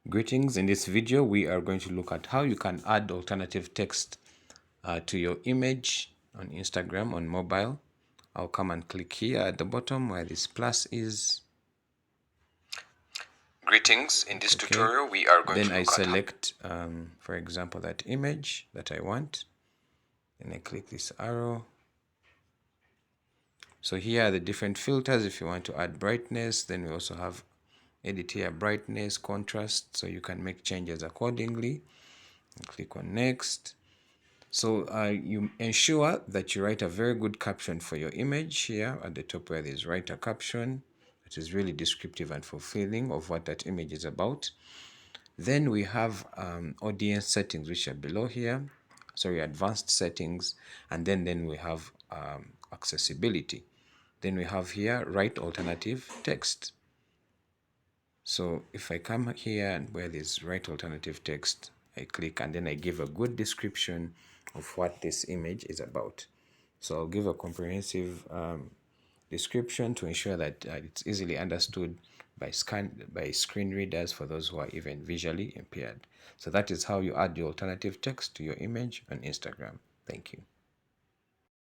Greetings. In this video, we are going to look at how you can add alternative text to your image on Instagram on mobile. I'll come and click here at the bottom where this plus is. Greetings. In this tutorial, we are going to Then I look at select, for example, that image that I want. Then I click this arrow. So here are the different filters. If you want to add brightness, then we also have edit here, brightness, contrast, so you can make changes accordingly. And click on next. So you ensure that you write a very good caption for your image here at the top where there's write a caption that is really descriptive and fulfilling of what that image is about. Then we have audience settings, which are below here. Sorry, advanced settings. And then we have accessibility. Then we have here write alternative text. So if I come here and where there's write alternative text, I click and then I give a good description of what this image is about. So I'll give a comprehensive description to ensure that it's easily understood by screen readers for those who are even visually impaired. So that is how you add your alternative text to your image on Instagram. Thank you.